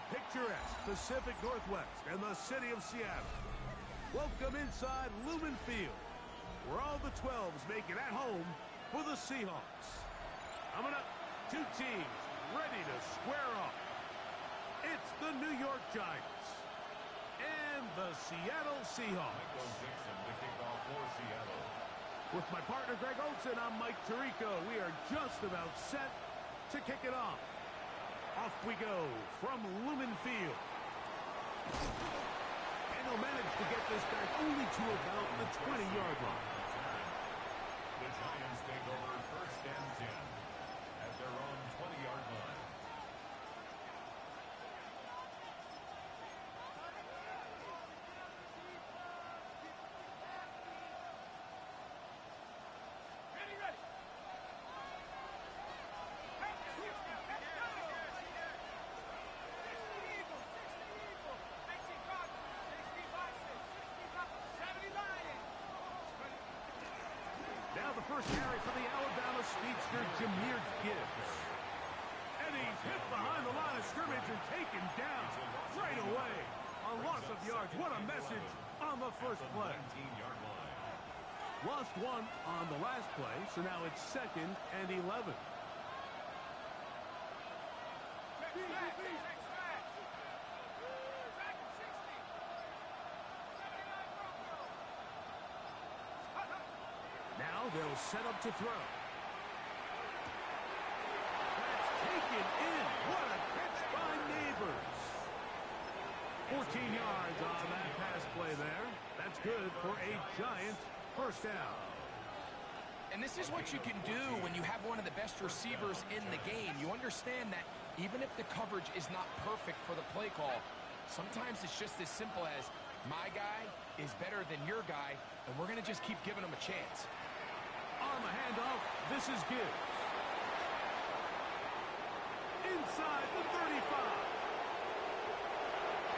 picturesque Pacific Northwest and the city of Seattle. Welcome inside Lumen Field, where all the 12s make it at home for the Seahawks. Coming up, two teams ready to square off. It's the New York Giants and the Seattle Seahawks. With my partner Greg Olsen, I'm Mike Tirico. We are just about set to kick it off. Off we go from Lumen Field. And he'll manage to get this back only to about the 20-yard line. The Giants take over first and 10 at their own 20-yard line. Now the first carry for the Alabama speedster, Jahmyr Gibbs. And he's hit behind the line of scrimmage and taken down right away. A loss of yards. What a message on the first play. Lost one on the last play, so now it's 2nd and 11. Now they'll set up to throw. That's taken in. What a catch by Neighbors. 14 yards on that pass play there. That's good for a Giant first down. And this is what you can do when you have one of the best receivers in the game. You understand that even if the coverage is not perfect for the play call, sometimes it's just as simple as my guy is better than your guy, and we're going to just keep giving him a chance. On the handoff, this is Gibbs. Inside the 35.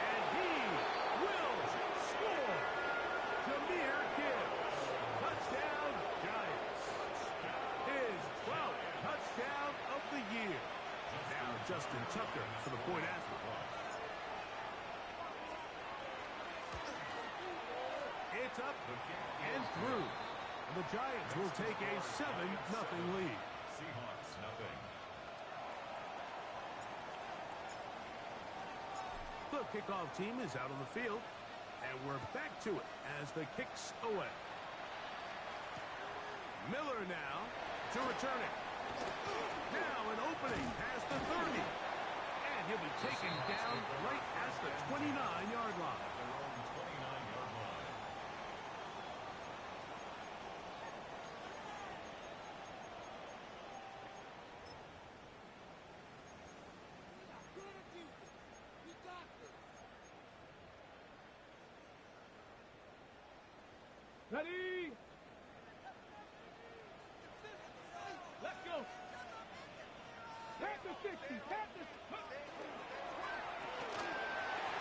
And he will score. Jahmyr Gibbs. Touchdown, Giants. His 12th touchdown of the year. Now Justin Tucker for the point after. It's up and through. The Giants will take a 7-0 lead. Seahawks nothing. The kickoff team is out on the field, and we're back to it as the kick's away. Miller now to return it. Now an opening past the 30. And he'll be taken down right at the 29-yard line. Ready? Let's go. Pat the 60. Pat the... To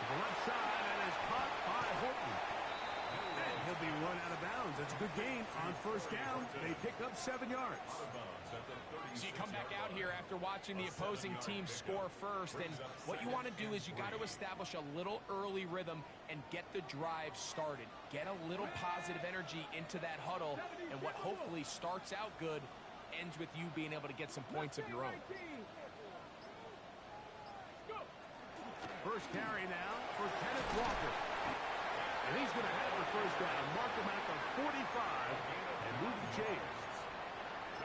the left side, and is caught by Horton. And he'll be run out of bounds. It's a good gain on first down. They pick up 7 yards. So you come back out here after watching the opposing team score first, and what you want to do is you got to establish a little early rhythm and get the drive started. Get a little positive energy into that huddle, and what hopefully starts out good ends with you being able to get some points of your own. First carry now for Kenneth Walker. And he's going to have the first down, mark him at the 45, and move the chains.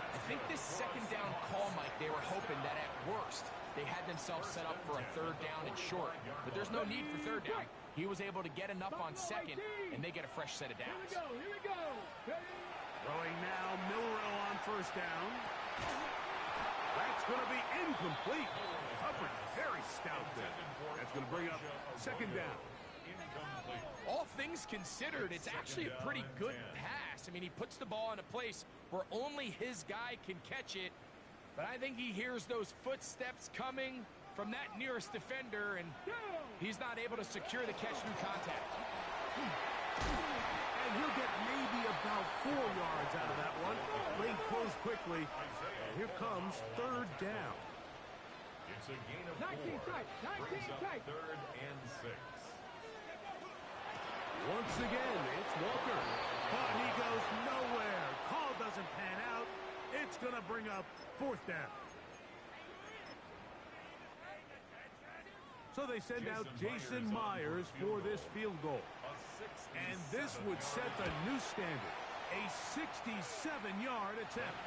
I think this second down call, Mike, they were hoping that at worst they had themselves set up for a third down and short. But there's no need for third down. He was able to get enough on second, and they get a fresh set of downs. Here we go. Throwing now, Milrow on first down. That's going to be incomplete. Coverage very stout there. That's going to bring up second down. All things considered, it's actually a pretty good pass. I mean, he puts the ball in a place where only his guy can catch it. But I think he hears those footsteps coming from that nearest defender, and he's not able to secure the catch through contact. And he'll get maybe about 4 yards out of that one. Lane closed quickly. And here comes third down. It's a gain of 19 4. tight, 19 Brings up tight. 3rd and 6. Once again, it's Walker. But he goes nowhere. Call doesn't pan out. It's going to bring up 4th down. So they send out Jason Myers for this field goal. And this would set the new standard. A 67-yard attempt.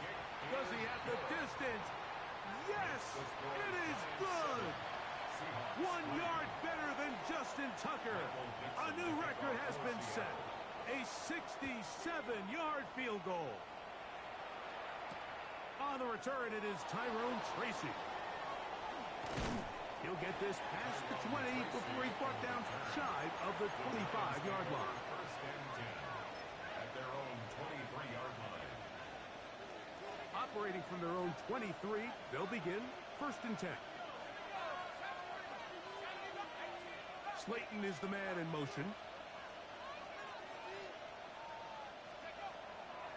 Does he have the distance? Yes! It is good! 1 yard better than Justin Tucker. A new record has been set. A 67-yard field goal. On the return, it is Tyrone Tracy. He'll get this past the 20 before he's brought down shy of the 25-yard line. 1st and 10 at their own 23-yard line. Operating from their own 23, they'll begin 1st and 10. Slayton is the man in motion.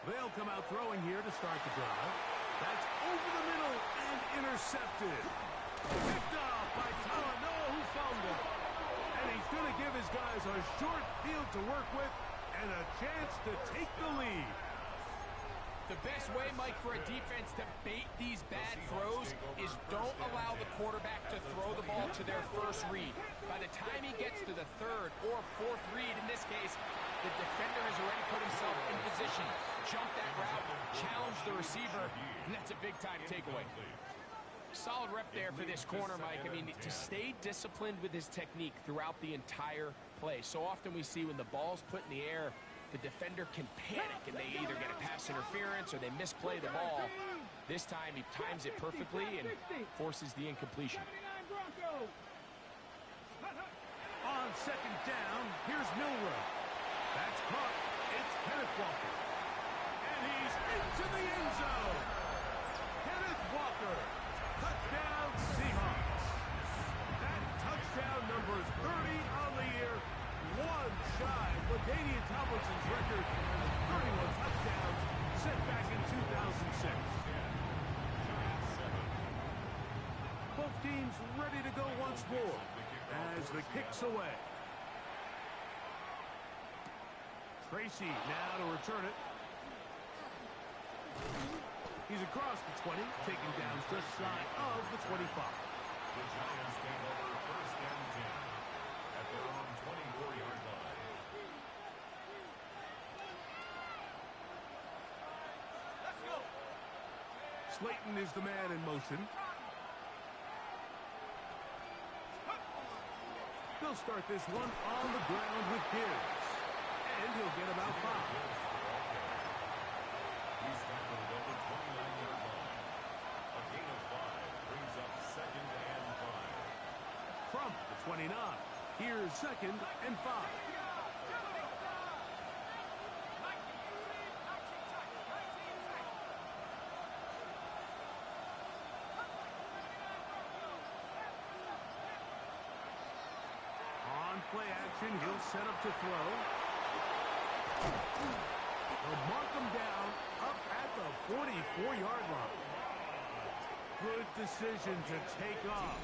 They'll come out throwing here to start the drive. That's over the middle and intercepted. Picked off by Talanoa, who found it. And he's going to give his guys a short field to work with and a chance to take the lead. The best way, Mike, for a defense to bait these bad throws is don't allow the quarterback to throw the ball to their first read. By the time he gets to the 3rd or 4th read, in this case, the defender has already put himself in position. Jump that route, challenge the receiver, and that's a big-time takeaway. Solid rep there for this corner, Mike. I mean, to stay disciplined with his technique throughout the entire play. So often we see when the ball's put in the air, the defender can panic and they either get a pass interference or they misplay the ball. This time he times it perfectly and forces the incompletion. On 2nd down, here's Milrow. That's caught. It's Kenneth Walker. And he's into the end zone. Kenneth Walker. Touchdown Seahawks. That touchdown number 30 on the year. 1 shy of LaDainian Tomlinson's record of 31 touchdowns set back in 2006. Both teams ready to go once more as the kick's away. Tracy now to return it. He's across the 20, taken down just shy of the 25. The Giants take over 1st and 10 at their own 24-yard line. Let's go. Slayton is the man in motion. They'll start this one on the ground with Gibbs. And he'll get about 5. He's tackled at the 29-yard line. A gain of 5 brings up 2nd and 5. From the 29, here's 2nd and 5. On play action, he'll set up to throw. They'll mark him down up at the 44-yard line. Good decision to take off.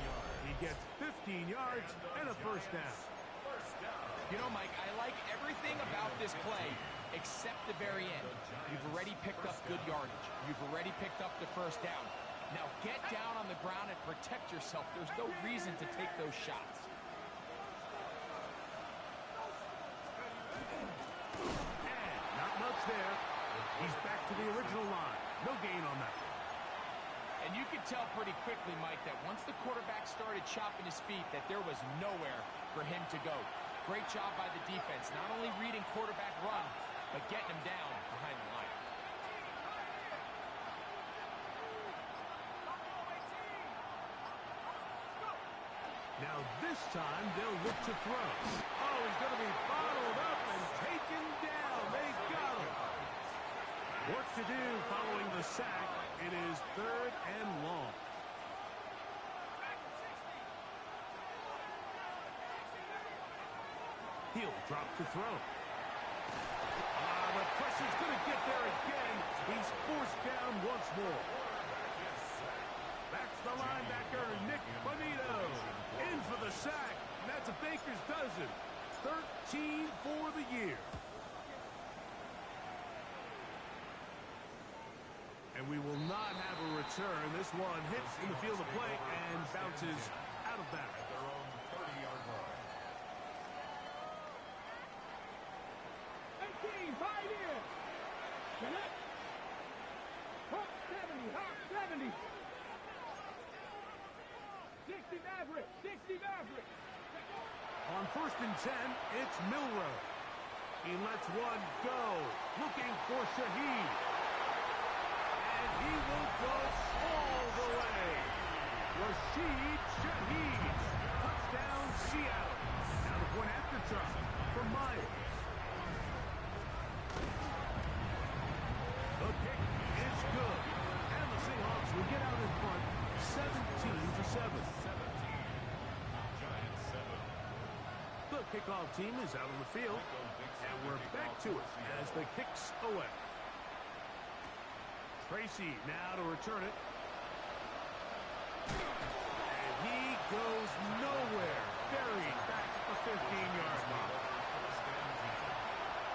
He gets 15 yards and a 1st down. You know, Mike, I like everything about this play except the very end. You've already picked up good yardage. You've already picked up the 1st down. Now get down on the ground and protect yourself. There's no reason to take those shots. And not much there. He's back to the original line. No gain on that. And you could tell pretty quickly, Mike, that once the quarterback started chopping his feet, that there was nowhere for him to go. Great job by the defense, not only reading quarterback run, but getting him down behind the line. Now this time they'll look to throw. Oh, he's going to be bottled up and taken down. They got him. Work to do following the sack. It is 3rd and long. He'll drop to throw. The pressure's going to get there again. He's forced down once more. That's the the linebacker, Nick Bonito. In for the sack. And that's a baker's dozen. 13 for the year. And we will not have a return. This one hits in the field of play and bounces out of bounds. At their own 30-yard line. 18, right here. Connect. Hawk 70, Hawk 70. 60 Maverick, 60 Maverick. On 1st and 10, it's Milrow. He lets one go. Looking for Shaheed. And he will go all the way. Rashid Shaheed. Touchdown, Seattle. Now the point after try from Myers. The kick is good. And the Seahawks will get out in front 17-7. Giants 7. The kickoff team is out on the field. And we're back to it as the kick's away. Tracy now to return it. And he goes nowhere. Buried back at the 15-yard line. First and 10.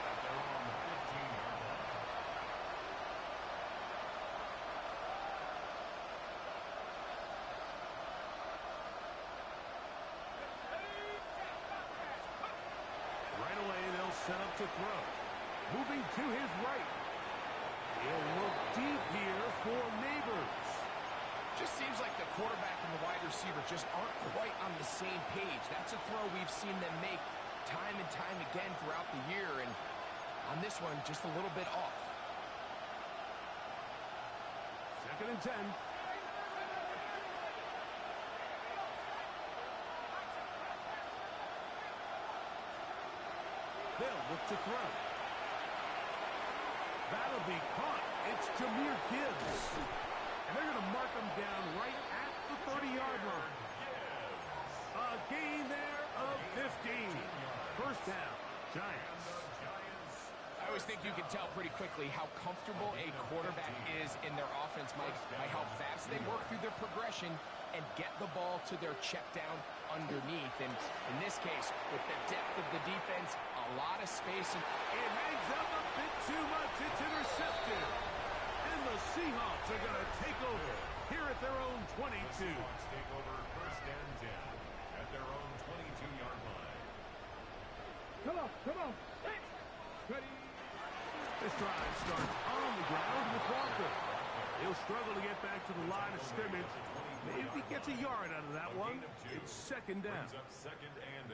At their own 15-yard line. Right away, they'll set up to throw. Moving to his right. He'll look deep here for Neighbors. Just seems like the quarterback and the wide receiver just aren't quite on the same page. That's a throw we've seen them make time and time again throughout the year, and on this one, just a little bit off. 2nd and 10. They'll look to throw. That'll be caught. It's Jahmyr Gibbs. And they're going to mark him down right at the 30-yard line. A gain there of 15. First down, Giants. I always think you can tell pretty quickly how comfortable a quarterback is in their offense, Mike, by how fast they work through their progression and get the ball to their check down underneath. And in this case, with the depth of the defense, a lot of space. And it hangs up a bit too much. It's intercepted. And the Seahawks are going to take over here at their own 22. Seahawks take over 1st and 10 at their own 22-yard line. Come on, come on. Hey. Ready. This drive starts on the ground with Walker. He'll struggle to get back to the line of scrimmage. Maybe he gets a yard out of that one. It's 2nd down. Brings up 2nd and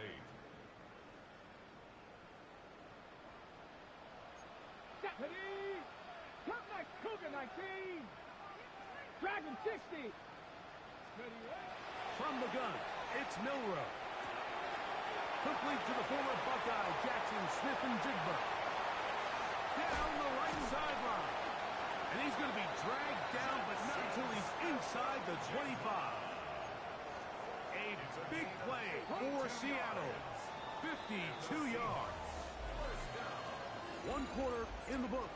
8. Ready. Come like Cougar 19. Dragon 60. Ready. From the gun, it's Milrow. Complete to the former Buckeye, Jackson Smith-Njigba. Down the right sideline. And he's going to be dragged down, but not until he's inside the 25. A big play for Seattle. 52 yards. 1 quarter in the books.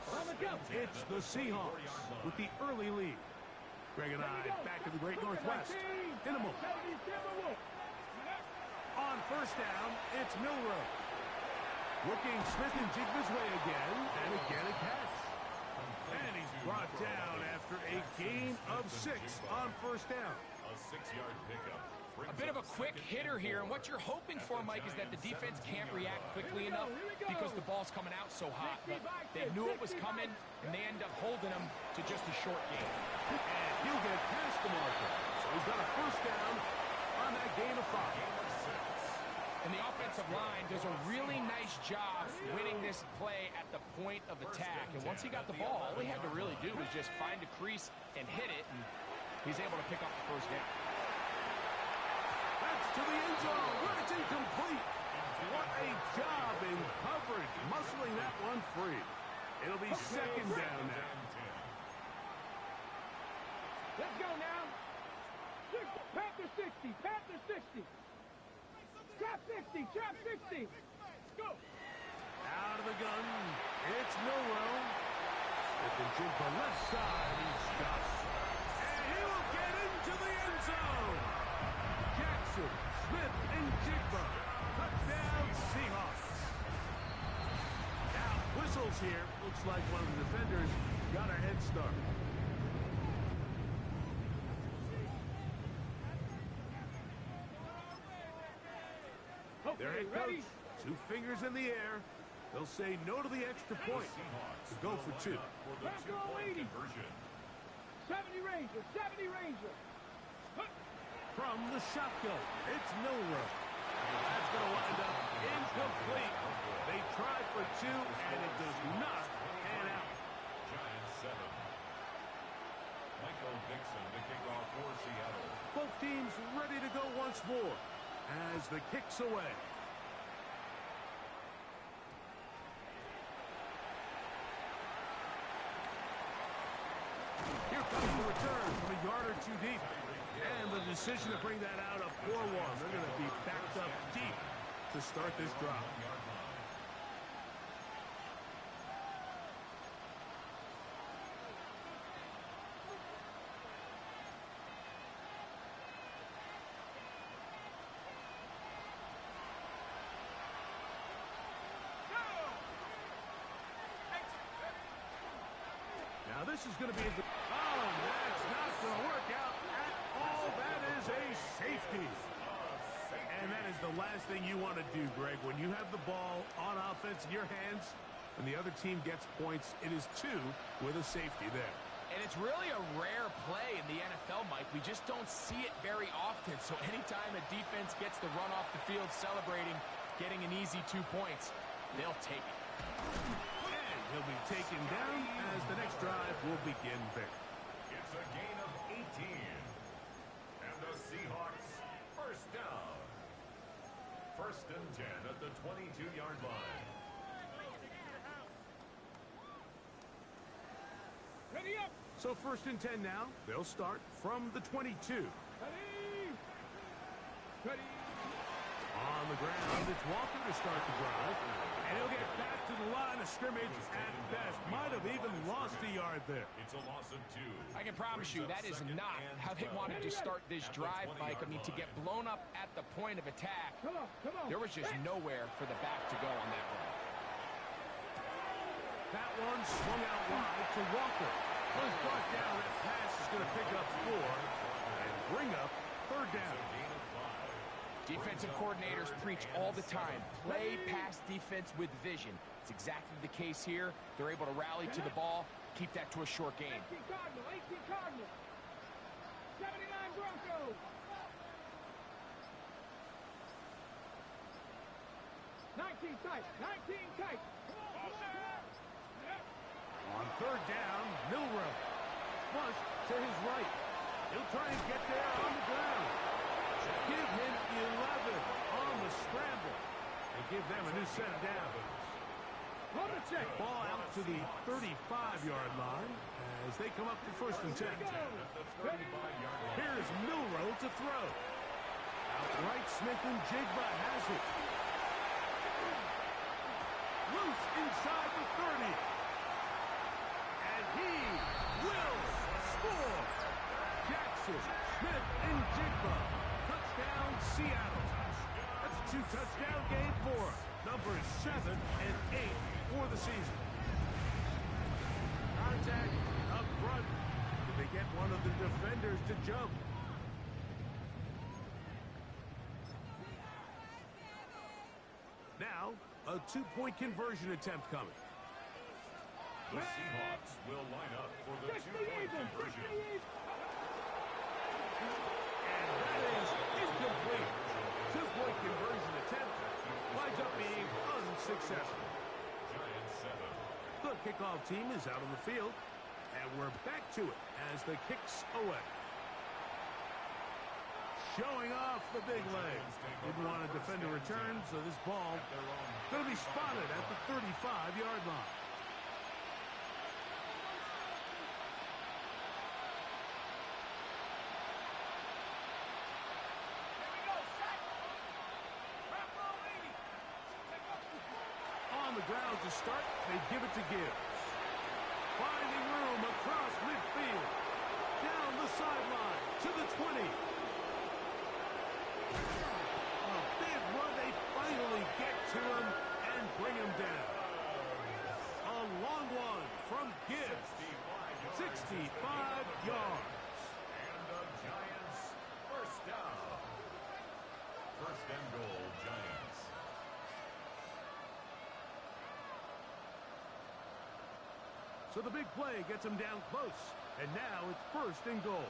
It's the Seahawks with the early lead. Greg and I back in the Great Northwest. In a moment. On 1st down, it's Milrow. Looking Smith-Njigba's way again, and again a catch. And he's brought down after a gain of 6 on 1st down. A 6-yard pickup. a bit of a quick hitter here, and what you're hoping for, Mike, is that the defense can't react quickly enough because the ball's coming out so hot. But they knew it was coming, and they end up holding them to just a short gain. And he'll get past the marker. So he's got a 1st down on that gain of 5. And the offensive line does a really nice job winning this play at the point of attack. And once he got the ball, all he had to really do was just find a crease and hit it, and he's able to pick up the 1st down. That's to the end zone, but it's incomplete. What a job in coverage, muscling that one free. It'll be 2nd down now. Let's go now. Panther 60, Panther 60. Trap 60, trap 60. Go. Out of the gun, it's Milrow. Smith-Njigba left side, he stops. And he will get into to the end zone. Jackson, Smith, and Jigba. Touchdown, Seahawks. Now, whistles here. Looks like one of the defenders got a head start. Their head coach, 2 fingers in the air. They'll say no to the extra point to go for 2. Let's go, lady. 70 Rangers, 70 Rangers. From the shotgun, it's Milrow. That's going to wind up incomplete. They tried for 2, and it does not pan out. Giants 7. Michael Dixon to kick off for Seattle. Both teams ready to go once more as the kick's away. Here comes the return from a yard or 2 deep. And the decision to bring that out, a poor one. They're going to be backed up deep to start this drive. Now this is going to be... Oh, that's not going to work out at all. That is a safety. And that is the last thing you want to do, Greg. When you have the ball on offense in your hands and the other team gets points, it is 2 with a safety there. And it's really a rare play in the NFL, Mike. We just don't see it very often. So anytime a defense gets the run off the field celebrating, getting an easy 2 points, they'll take it. And he'll be taken down as the next drive will begin there. It's a gain of 18. And the Seahawks first down. 1st and 10 at the 22-yard line. Ready up. So 1st and 10 now. They'll start from the 22. Ready. Ready. On the ground, it's Walker to start the drive. And he'll get back to the line of scrimmage at best. Might have even lost a yard there. It's a loss of 2. I can promise you that is not how they wanted to start this drive, Mike. I mean, to get blown up at the point of attack, Come on, come on. there was just nowhere for the back to go on that run. That one swung out wide to Walker. Was brought down. That pass is going to pick up 4 and bring up 3rd down. Defensive coordinators preach all the time, play pass defense with vision. It's exactly the case here. They're able to rally to the ball, keep that to a short gain. 18 Cardinal, 18 Cardinal. 79 Broncos. 19 tight, 19 tight. On 3rd down, Milrow. Flush to his right. He'll try and get there on the ground. Give him 11 on the scramble. And give them a new set of downs. Ball out to the 35-yard line as they come up for 1st and 10. Here's Milrow to throw. Outright, Smith and Jigba has it. Loose inside the 30. And he will score. Jackson, Smith, and Jigba. Touchdown, Seattle. That's a 2-touchdown game for him. Numbers 7 and 8 for the season. Contact up front. Did they get one of the defenders to jump? Now, a 2-point conversion attempt coming. The Seahawks will line up for the 2-point conversion. And that is incomplete. 2-point conversion attempt winds up being unsuccessful. Giants 7. The kickoff team is out on the field, and we're back to it as the kick's away. Showing off the big leg. Didn't want to defend a return, so this ball going to be spotted at the 35-yard line. On the ground to start, they give it to Gibbs. Finding room across midfield. down the sideline to the 20. A big run. They finally get to him and bring him down. A long one from Gibbs. 65 yards. And the Giants first down. First and goal, Giants. So the big play gets him down close. And now it's first and goal.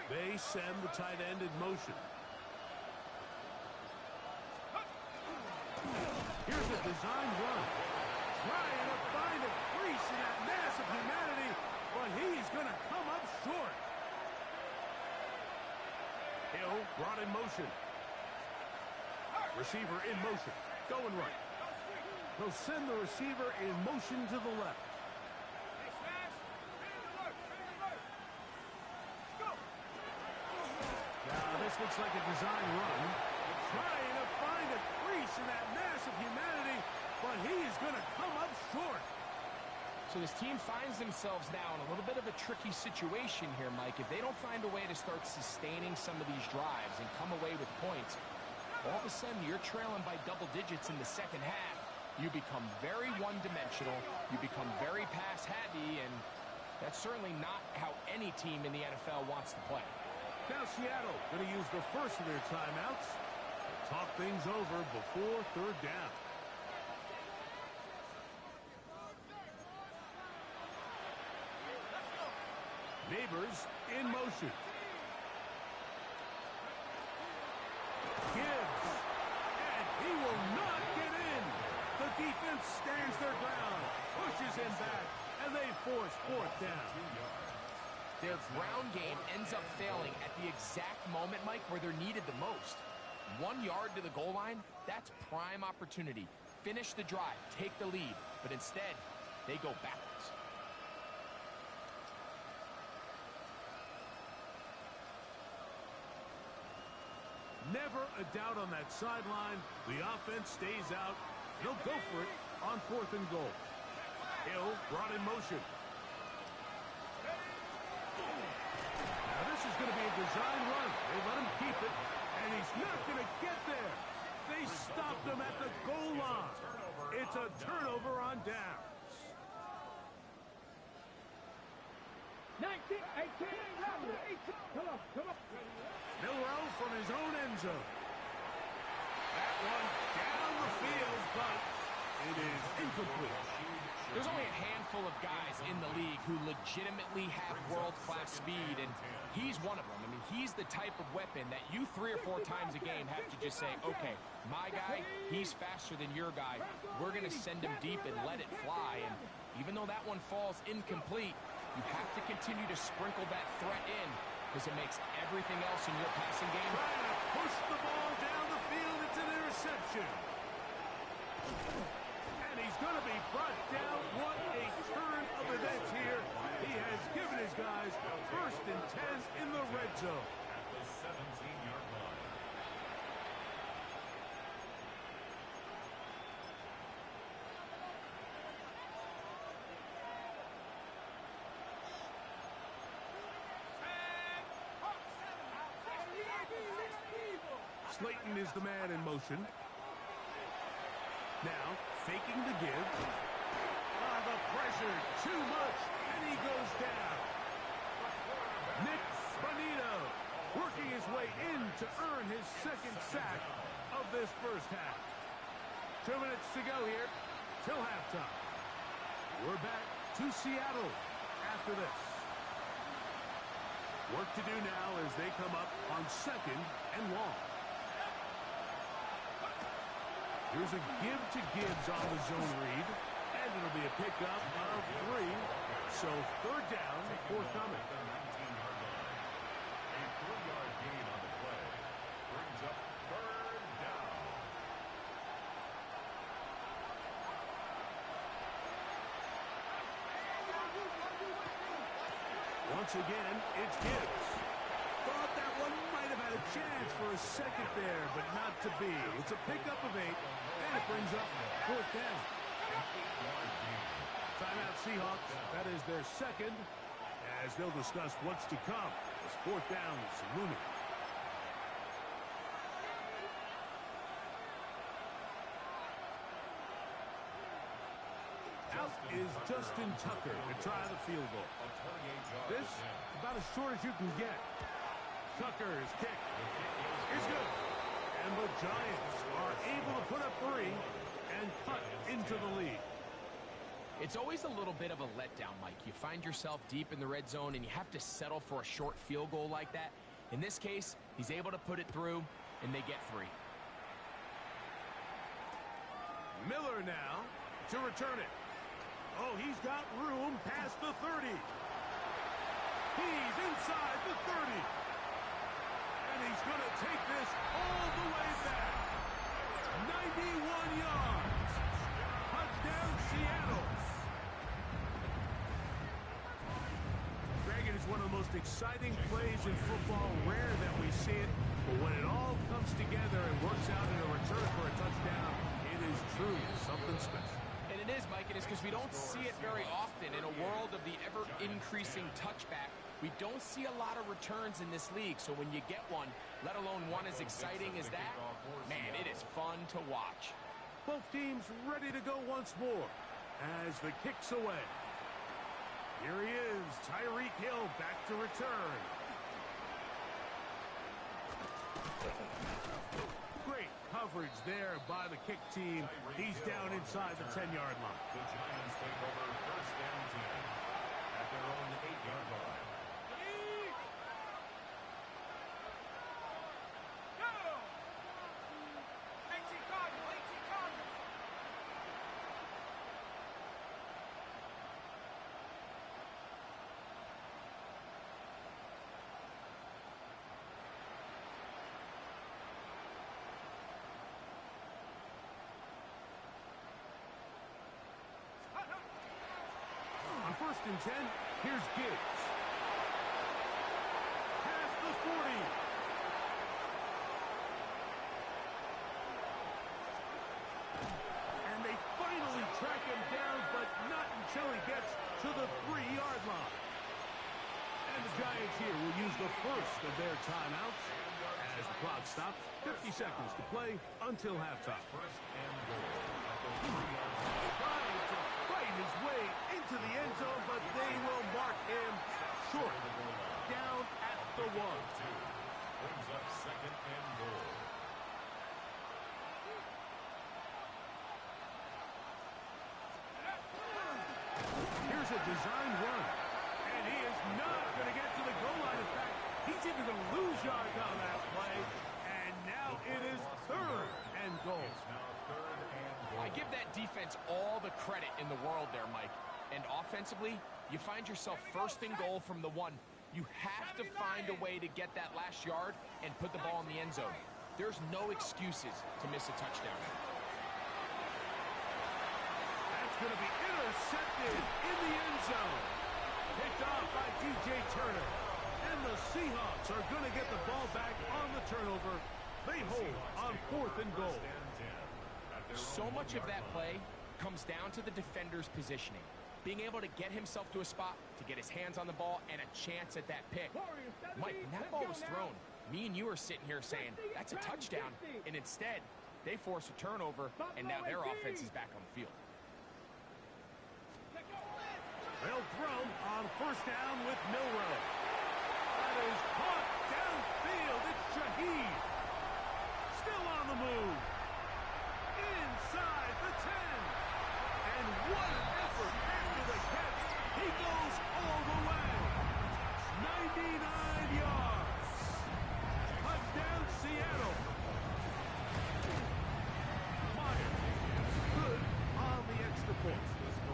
They send the tight end in motion. Here's a design run. Trying to find a crease in that mass of humanity, but he's going to come up short. Hill brought in motion. Receiver in motion. Going right. He'll send the receiver in motion to the left. Now this looks like a design run. Trying to find a crease in that mass of humanity, but he is going to come up short. So this team finds themselves now in a little bit of a tricky situation here, Mike. If they don't find a way to start sustaining some of these drives and come away with points, all of a sudden you're trailing by double digits in the second half. You become very one-dimensional. You become very pass-heavy, and that's certainly not how any team in the NFL wants to play. Now Seattle going to use the first of their timeouts to talk things over before third down. Neighbors in motion. Gibbs. And he will not get in. The defense stands their ground, pushes him back, and they force fourth down. Their ground game ends up failing at the exact moment, Mike, where they're needed the most. 1 yard to the goal line, that's prime opportunity. Finish the drive, take the lead, but instead, they go backwards. Never a doubt on that sideline. The offense stays out. They'll go for it on fourth and goal. Hill brought in motion. Now this is going to be a design run. They let him keep it, and he's not going to get there. They stopped him at the goal line. It's a turnover on downs. 19, 18, 18. Come on, come on. Milrow from his own end zone. That one down the field, but it is incomplete. There's only a handful of guys in the league who legitimately have world-class speed, and he's one of them. I mean, he's the type of weapon that you 3 or 4 times a game have to just say, okay, my guy, he's faster than your guy. We're going to send him deep and let it fly, and even though that one falls incomplete, you have to continue to sprinkle that threat in, because it makes everything else in your passing game. Trying to push the ball down the field. It's an interception. And he's going to be brought down. What a turn of events here. He has given his guys first and 10 in the red zone. At the 17-yard line. Slayton is the man in motion. Now, faking the give. The pressure, too much, and he goes down. Nick Bonito working his way in to earn his second sack of this first half. 2 minutes to go here till halftime. We're back to Seattle after this. Work to do now as they come up on second and long. Here's a give to Gibbs on the zone read, and it'll be a pickup of 3. So third down, forthcoming. At the 19-yard line. A 3-yard gain on the play brings up third down. Once again, it's Gibbs. Thought that one might have had a chance for a second there, but not to be. It's a pickup of 8, and it brings up fourth down. Timeout Seahawks. That is their second, as they'll discuss what's to come as fourth down is looming. Out is Justin Tucker to try the field goal. This about as short as you can get. Tucker's kick is good. And the Giants are able to put up 3 and cut into the lead. It's always a little bit of a letdown, Mike. You find yourself deep in the red zone and you have to settle for a short field goal like that. In this case, he's able to put it through and they get 3. Miller now to return it. Oh, he's got room past the 30. He's inside the 30. And he's going to take this all the way back. 91 yards. Touchdown, Seattle. Greg, it is one of the most exciting plays in football. Rare that we see it. But when it all comes together and works out in a return for a touchdown, it is truly something special. And it is, Mike. It is because we don't see it very often in a world of the ever-increasing touchback. We don't see a lot of returns in this league. So when you get one, let alone one as exciting as that, man, it is fun to watch. Both teams ready to go once more as the kick's away. Here he is, Tyreek Hill back to return. Great coverage there by the kick team. He's down inside the 10-yard line. The Giants take over first down 10 at their own 8-yard line. On first and 10, here's Gibbs. Past the 40. And they finally track him down, but not until he gets to the 3-yard line. And the Giants here will use the first of their timeouts as the clock stops. 50 seconds to play until halftime. First and goal at the 3-yard line. Trying to fight his way into the end zone, but they will mark him short. Down at the 1. Brings up second and goal. Here's a design run. And he is not going to get to the goal line. In fact, he's even going to lose yards on that play. And now it is third and goal. It's now third and goal. I give that defense all the credit in the world there, Mike. And offensively, you find yourself first and goal from the 1. You have to find a way to get that last yard and put the ball in the end zone. There's no excuses to miss a touchdown. That's going to be intercepted in the end zone. Picked off by DJ Turner. And the Seahawks are going to get the ball back on the turnover. They hold on fourth and goal. So much of that play comes down to the defender's positioning. Being able to get himself to a spot, to get his hands on the ball, and a chance at that pick. Mike, when that ball was thrown, me and you are sitting here saying, that's a touchdown. And instead, they force a turnover, and now their offense is back on the field. They'll throw on first down with Milrow. That is caught downfield. It's Shaheed. Still on the move. Inside the 10. And what an effort after the catch. He goes all the way. 99 yards. Touchdown, Seattle. Meyer. Good on the extra point.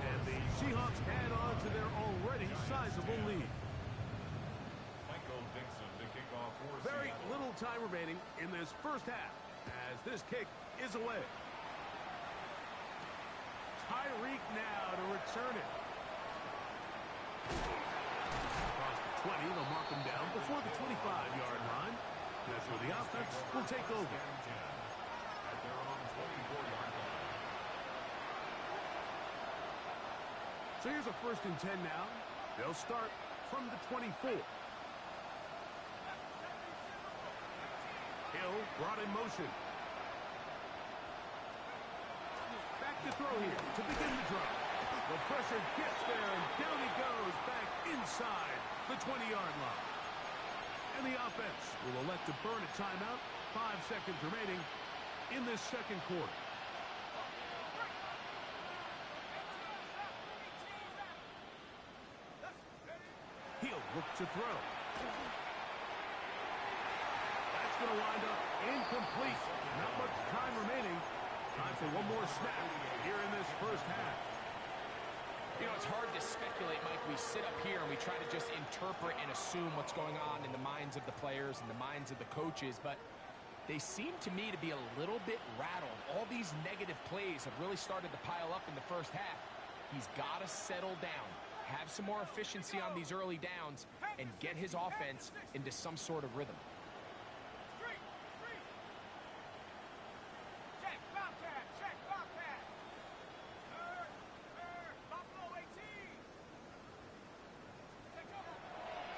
And the Seahawks add on to their already sizable lead. Michael Dixon to kick off for Very Seattle. little time remaining in this first half as this kick is away. Tyreek now to return it. Across the 20, they'll mark him down before the 25-yard line. That's where the offense will take over. At their own 24-yard line. So here's a 1st and 10 now. They'll start from the 24. Hill brought in motion. Back to throw here to begin the drive. The pressure gets there, and down he goes back inside the 20-yard line. And the offense will elect to burn a timeout. 5 seconds remaining in this second quarter. He'll look to throw. That's going to wind up incomplete. Not much time remaining. Time for one more snap here in this first half. You know, it's hard to speculate, Mike. We sit up here and we try to just interpret and assume what's going on in the minds of the players and the minds of the coaches, but they seem to me to be a little bit rattled. All these negative plays have really started to pile up in the first half. He's got to settle down, have some more efficiency on these early downs, and get his offense into some sort of rhythm.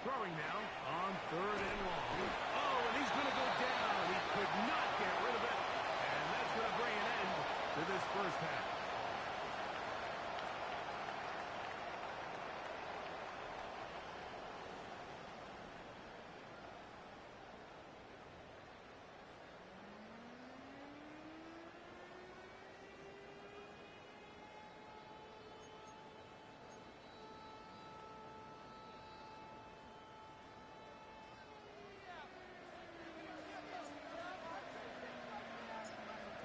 Throwing now on 3rd and long. Oh, and he's going to go down. He could not get rid of it. And that's going to bring an end to this first half.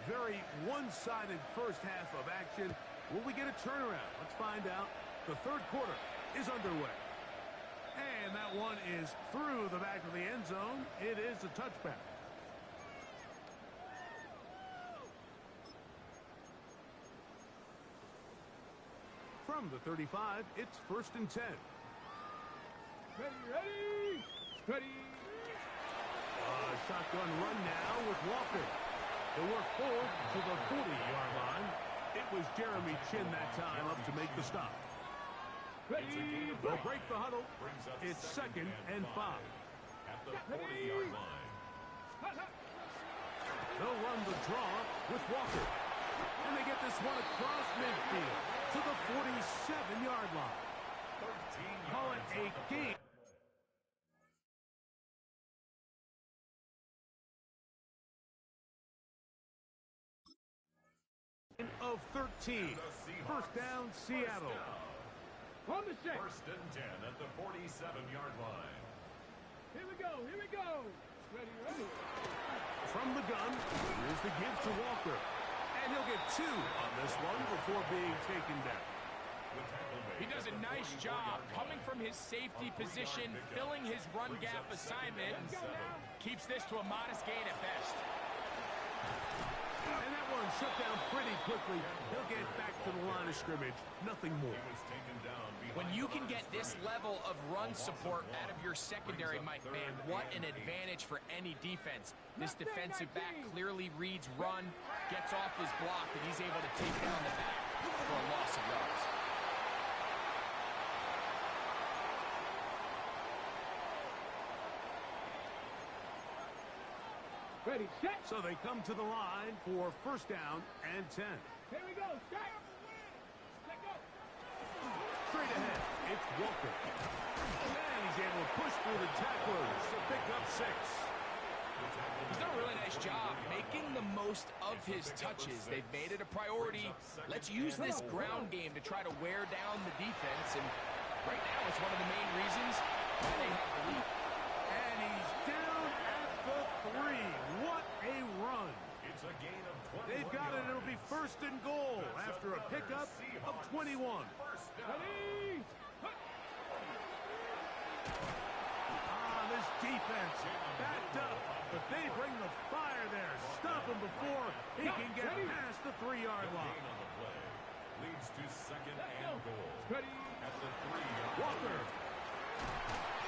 Very one-sided first half of action. Will we get a turnaround? Let's find out. The third quarter is underway. And that one is through the back of the end zone. It is a touchback. From the 35, it's 1st and 10. Ready. Shotgun run now with Walker. They work forward to the 40-yard line. It was Jeremy Chin that time up to make the stop. They'll break the huddle. It's 2nd and 5. At the 40-yard line. They'll run the draw with Walker. And they get this one across midfield to the 47-yard line. 13 Call it a game of 13. First down, Seattle. On the set. 1st and 10 at the 47-yard line. Here we go. Ready. From the gun, here's the give to Walker. And he'll get 2 on this one before being taken down. He does a nice job coming from his safety position, filling his run gap assignment, keeps this to a modest gain at best. And that one shut down pretty quickly. He'll get back to the line of scrimmage. Nothing more. When you can get this level of run support out of your secondary, Mike, man, what an advantage for any defense. This defensive back clearly reads run, gets off his block, and he's able to take down the back for a loss of yards. Ready, set. So they come to the line for 1st down and 10. Here we go. Set. Let go. Straight ahead, it's Walker. And he's able to push through the tacklers to pick up 6. He's done a really nice job making the most of his touches. They've made it a priority. Let's use this ground game to try to wear down the defense. And right now, it's one of the main reasons why they have the lead. And he's down at the 3. What a run. It's a gain of 21 They've got it. It'll be 1st and goal after a pickup of 21. Ready. This defense backed up, but they bring the fire there. Stop him before he can get past the 3-yard line. On the play leads to 2nd and goal. Ready. At the 3-yard Walker.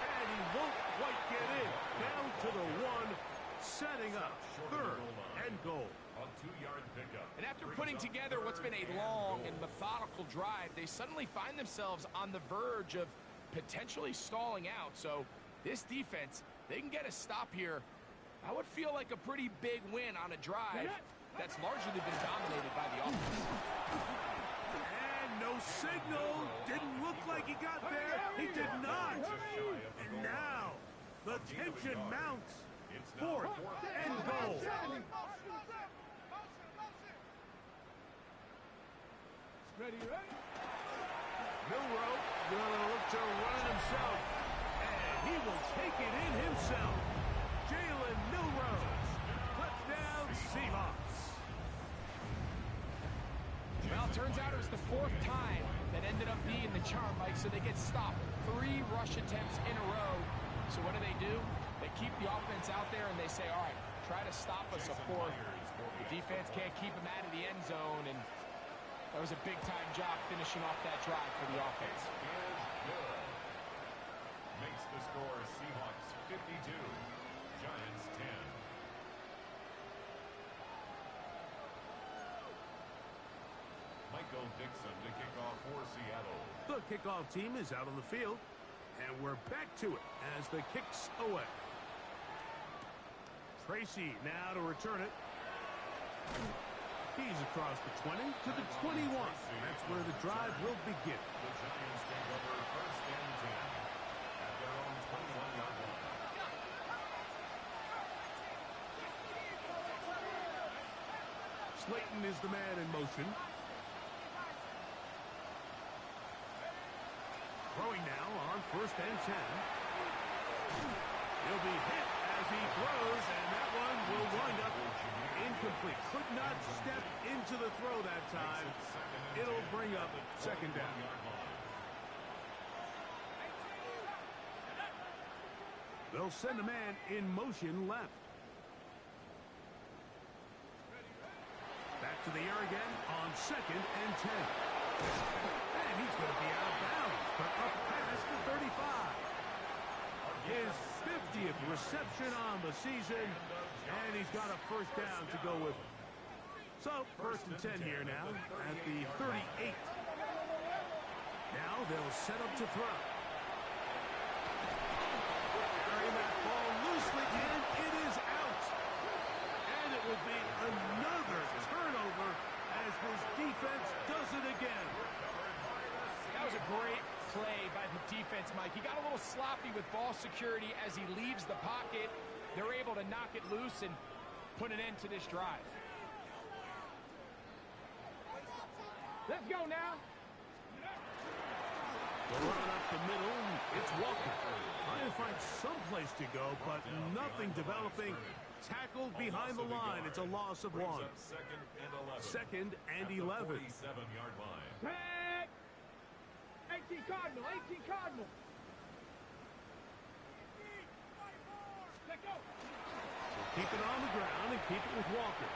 And he won't quite get in. Down to the 1, setting up 3rd and goal. A 2-yard pickup. And after putting together what's been a long and methodical drive, they suddenly find themselves on the verge of potentially stalling out. So this defense, they can get a stop here. That would feel like a pretty big win on a drive that's largely been dominated by the offense. And no signal. Didn't look like he got there. He did not. And now the tension mounts. 4th and goal. Ready, ready? Milroe gonna look to run it himself. And he will take it in himself. Jalen Milroe. Touchdown Seahawks. Well, it turns out it was the 4th time that ended up being the charm, Mike, so they get stopped. 3 rush attempts in a row. So what do? They keep the offense out there and they say, all right, try to stop us a 4th. The defense can't keep them out of the end zone, and that was a big-time job finishing off that drive for the offense. Makes the score Seahawks 52, Giants 10. Michael Dixon to kick off for Seattle. The kickoff team is out on the field, and we're back to it as the kick's away. Tracy now to return it. He's across the 20 to the 21. That's where the drive will begin. The Giants take over 1st and 10 at their own 21-yard line. Slayton is the man in motion. Throwing now on 1st and 10. He'll be hit as he throws, and that one will wind up incomplete. Could not step into the throw that time. It'll bring up 2nd down. They'll send a man in motion left. Back to the air again on 2nd and 10. And he's going to be out of bounds, but up past the 35. His 50th reception on the season, and he's got a 1st down to go with it. So, 1st and 10 here now at the 38. Now they'll set up to throw. Carrying that ball loosely, and it is out. And it will be another turnover as this defense does it again. That was a great play by the defense, Mike. He got a little sloppy with ball security as he leaves the pocket. They're able to knock it loose and put an end to this drive. Let's go now. The run up the middle, it's Walker. Trying to find some place to go, but nothing developing. Tackled behind the line. It's a loss of 1. 2nd and 11. 47-yard line. Tag. 18 Cardinal, 18 Cardinal. Let go. Keep it on the ground and keep it with Walker.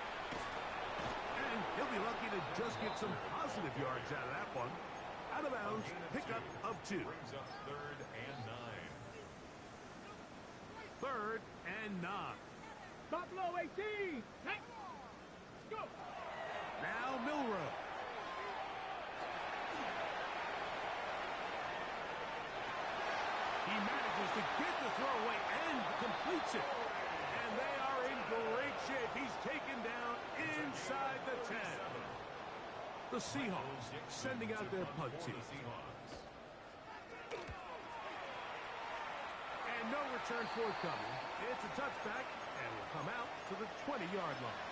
And he'll be lucky to just get some positive yards out of that one. Out of bounds, pickup of 2. Brings up 3rd and 9. 3rd and 9. Buffalo 18. Hey. Go. Now Milroe. He manages to get the throw away and completes it. And they are in great shape. He's taken down inside the 10. The Seahawks sending out their punt team. And no return forthcoming. It's a touchback and will come out to the 20-yard line.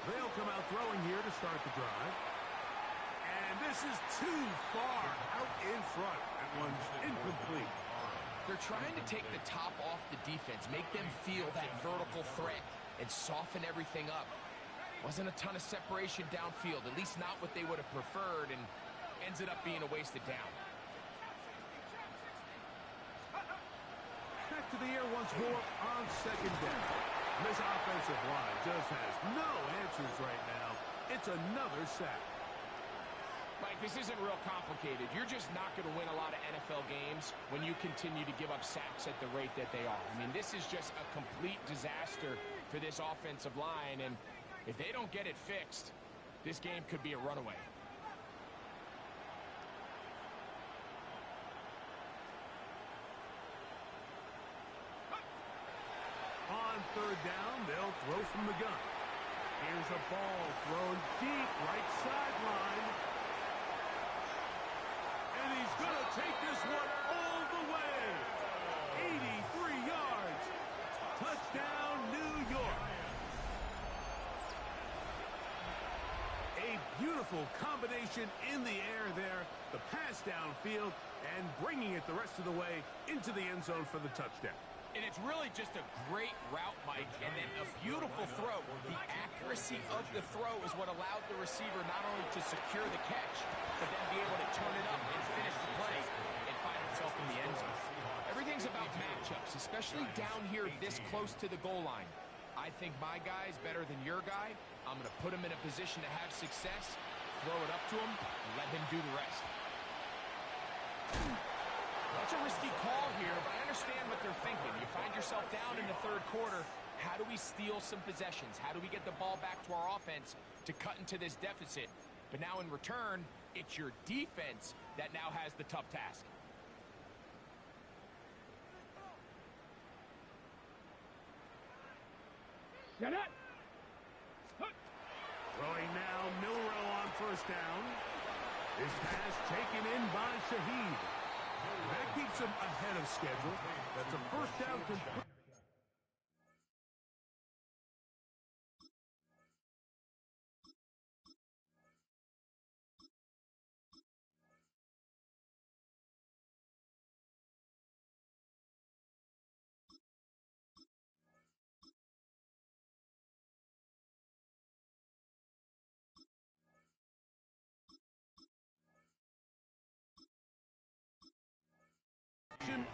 They'll come out throwing here to start the drive. And this is too far out in front. That one's incomplete. They're trying to take the top off the defense, make them feel that vertical threat, and soften everything up. Wasn't a ton of separation downfield, at least not what they would have preferred, and ends it up being a wasted down. Back to the air once more on 2nd down. This offensive line just has no answers right now. It's another sack. Mike, Mike, this isn't real complicated. You're just not going to win a lot of NFL games when you continue to give up sacks at the rate that they are. I mean, this is just a complete disaster for this offensive line, and if they don't get it fixed, this game could be a runaway. On third down, they'll throw from the gun. Here's a ball thrown deep right sideline. And he's going to take this one all the way. 83 yards. Touchdown, New York. A beautiful combination in the air there. The pass downfield and bringing it the rest of the way into the end zone for the touchdown. And it's really just a great route, Mike, and then a beautiful throw. The accuracy of the throw is what allowed the receiver not only to secure the catch, but then be able to turn it up and finish the play and find himself in the end zone. Everything's about matchups, especially down here this close to the goal line. I think my guy's better than your guy. I'm going to put him in a position to have success, throw it up to him, and let him do the rest. That's a risky call here, but I understand what they're thinking. You find yourself down in the third quarter. How do we steal some possessions? How do we get the ball back to our offense to cut into this deficit? But now in return, it's your defense that now has the tough task. Set up. Throwing now, Milrow on first down. This pass taken in by Shaheed. That keeps him ahead of schedule. That's a first down complete.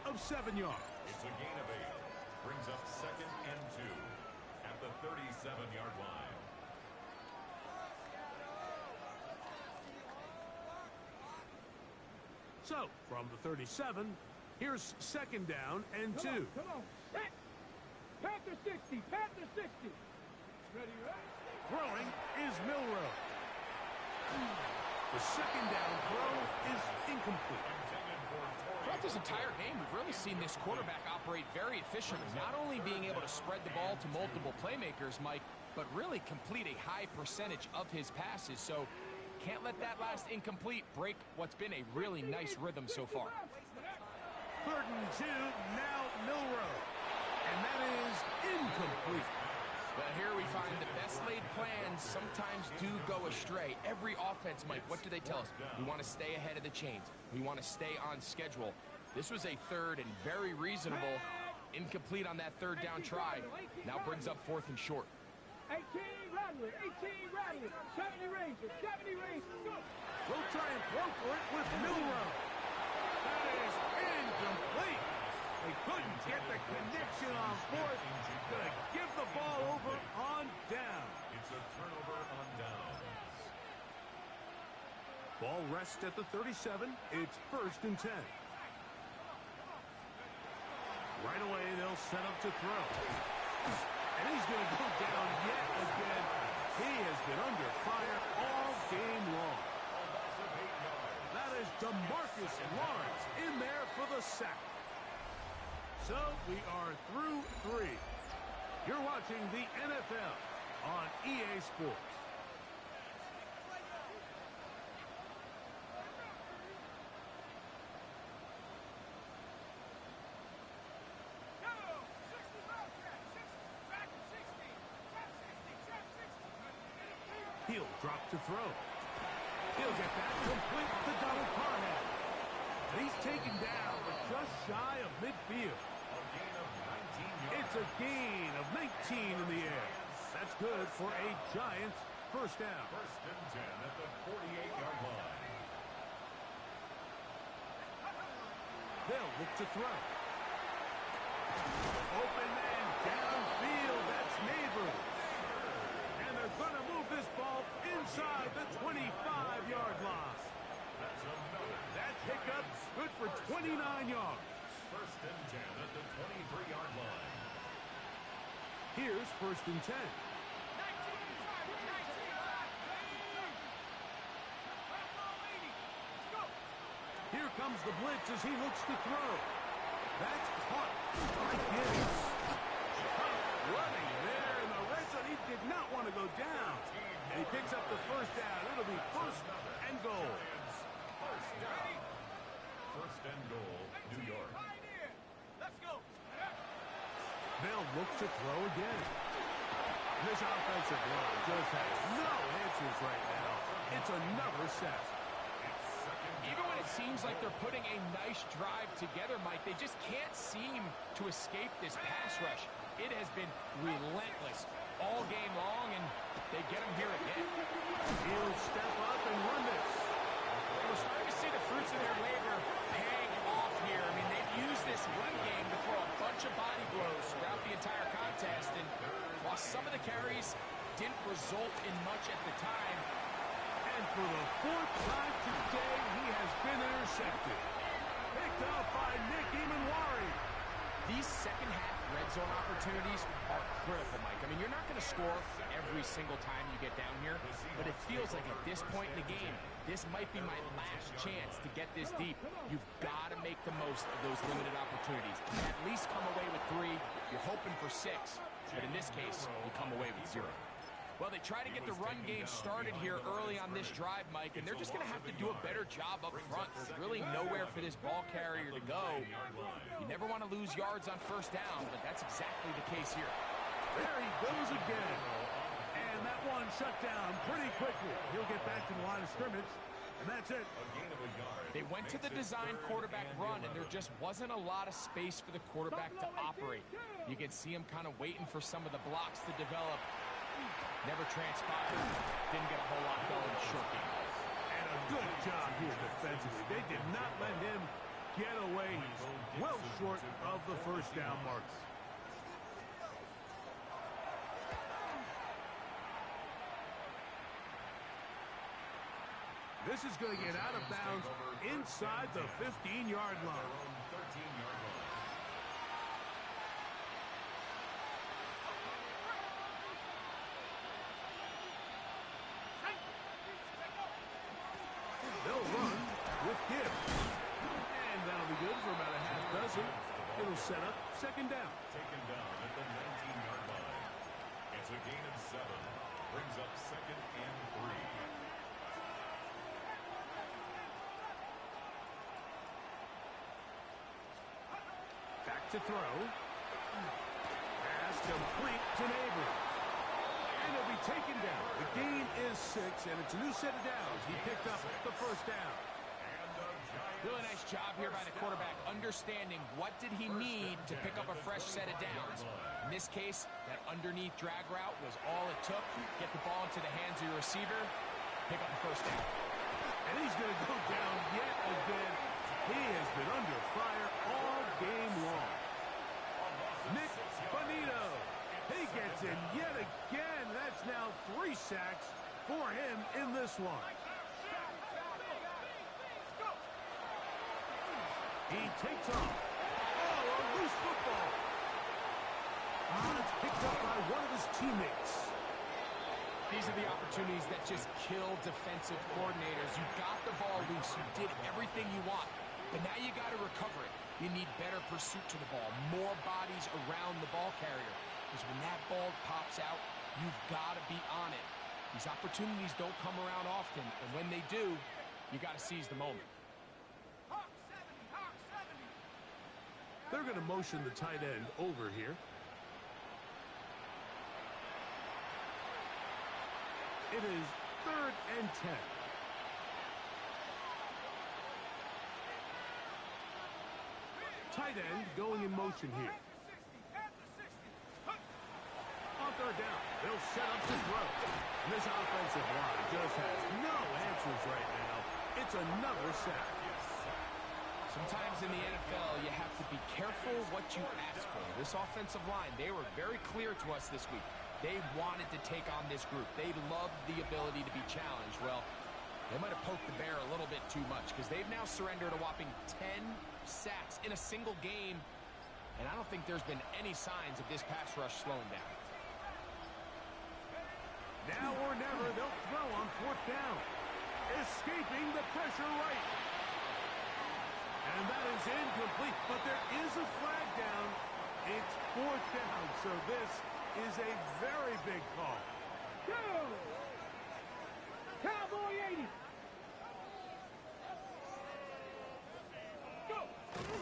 Of 7 yards. It's a gain of 8. Brings up 2nd and 2 at the 37-yard line. So, from the 37, here's 2nd down and 2. Come on. Set. Panther 60. Panther 60. Ready, right? Throwing is Milrow. The 2nd down throw is incomplete. Throughout this entire game, we've really seen this quarterback operate very efficiently, not only being able to spread the ball to multiple playmakers, Mike, but really complete a high percentage of his passes. So can't let that last incomplete break what's been a really nice rhythm so far. 3rd and 2, now Milrow. And that is incomplete. Well, here we find the best laid plans sometimes do go astray. Every offense, Mike, what do they tell us? We want to stay ahead of the chains. We want to stay on schedule. This was a 3rd and very reasonable. Incomplete on that 3rd down try. Now brings up 4th and short. 18 Rattler, 18 Rattler, 70 Ranger, 70 Ranger. We'll try and throw for it with Milrow. That is incomplete. They couldn't get the connection on 4th. Gonna give the ball over on down. It's a turnover on downs. Ball rests at the 37. It's 1st and 10. Right away, they'll set up to throw. And he's going to go down yet again. He has been under fire all game long. That is DeMarcus Lawrence in there for the sack. So we are through 3. You're watching the NFL on EA Sports. He'll drop to throw. He'll get that complete to Donald Parham. He's taken down, but just shy of midfield. A gain of 19 yards. It's a gain of 19 in the air. That's good for a Giants first down. 1st and 10 at the 48-yard line. They'll look to throw. Open man downfield. That's Neighbors. And they're going to move this ball inside the 25-yard line. Good for 29 yards. First and 10 at the 23-yard line. Here's first and 10. Here comes the blitz as he looks to throw. That's caught by Gibbs. Running there in the red zone. He did not want to go down. And he picks up the first down. It'll be first and goal. First down. First and goal, New York. Let's go. They'll look to throw again. This offensive line just has no answers right now. It's another sack. Even when it seems like they're putting a nice drive together, Mike, they just can't seem to escape this pass rush. It has been relentless all game long, and they get him here again. He'll step up and run this. We're starting to see the fruits of their labor paying off here. I mean, they've used this run game to throw a bunch of body blows throughout the entire contest, and while some of the carries didn't result in much at the time, And for the fourth time today, he has been intercepted. Picked up by Nick Emanwari. these second-half red zone opportunities are critical, Mike. I mean, you're not going to score every single time you get down here, but it feels like at this point in the game, this might be my last chance to get this deep. You've got to make the most of those limited opportunities. At least come away with 3. You're hoping for 6, but in this case, you come away with 0. Well, they try to get the run game started here early on this drive, Mike, and they're just going to have to do a better job up front. There's really nowhere for this ball carrier to go. You never want to lose yards on first down, but that's exactly the case here. There he goes again. And that one shut down pretty quickly. He'll get back to the line of scrimmage, and that's it. They went to the design quarterback run, and there just wasn't a lot of space for the quarterback to operate. You can see him kind of waiting for some of the blocks to develop. Never transpired. Didn't get a whole lot going short game. And a good job here defensively. They did not let him get away. He's well short of the first down marks. This is going to get out of bounds inside the 15-yard line. They'll run with Gibbs. And that'll be good for about a half dozen. It'll set up second down. Taken down at the 19-yard line. It's a gain of 7. Brings up second and 3. Back to throw. Pass complete to Neighbors. And he'll be taken down. The gain is 6, and it's a new set of downs. He picked up the first down. Really nice job here by the quarterback, understanding what did he need to pick up a fresh set of downs. In this case, that underneath drag route was all it took. Get the ball into the hands of your receiver, pick up the first down. And he's going to go down yet again. He has been under fire all game long. Nick Bonito. He gets in yet again. That's now 3 sacks for him in this one. He takes off. Oh, a loose football. It's picked up by one of his teammates. These are the opportunities that just kill defensive coordinators. You got the ball loose. You did everything you want. But now you got to recover it. You need better pursuit to the ball. More bodies around the ball carrier. Because when that ball pops out, you've got to be on it. These opportunities don't come around often. And when they do, you got to seize the moment. They're going to motion the tight end over here. It is 3rd and 10. Tight end going in motion here. On 3rd down, they'll set up to throw. And this offensive line just has no answers right now. It's another sack. Sometimes in the NFL, you have to be careful what you ask for. This offensive line, they were very clear to us this week. They wanted to take on this group. They loved the ability to be challenged. Well, They might have poked the bear a little bit too much because they've now surrendered a whopping 10 sacks in a single game, and I don't think there's been any signs of this pass rush slowing down. Now or never, they'll throw on 4th down. Escaping the pressure right. And that is incomplete, but there is a flag down. It's 4th down, so this is a very big call. Go! Cowboy 80. Go!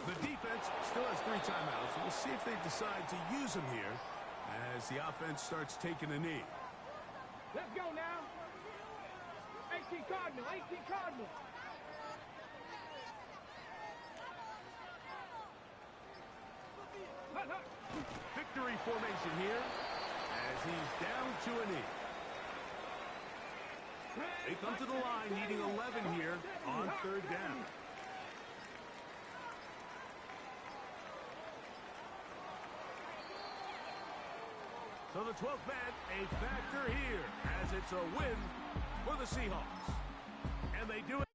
The defense still has 3 timeouts. We'll see if they decide to use them here as the offense starts taking a knee. Let's go now. 18 Cardinal, 18 Cardinal. Hut, hut. Victory formation here as he's down to a knee. They come to the line needing 11 here on 3rd down. So the 12th man, a factor here as it's a win for the Seahawks. And they do it.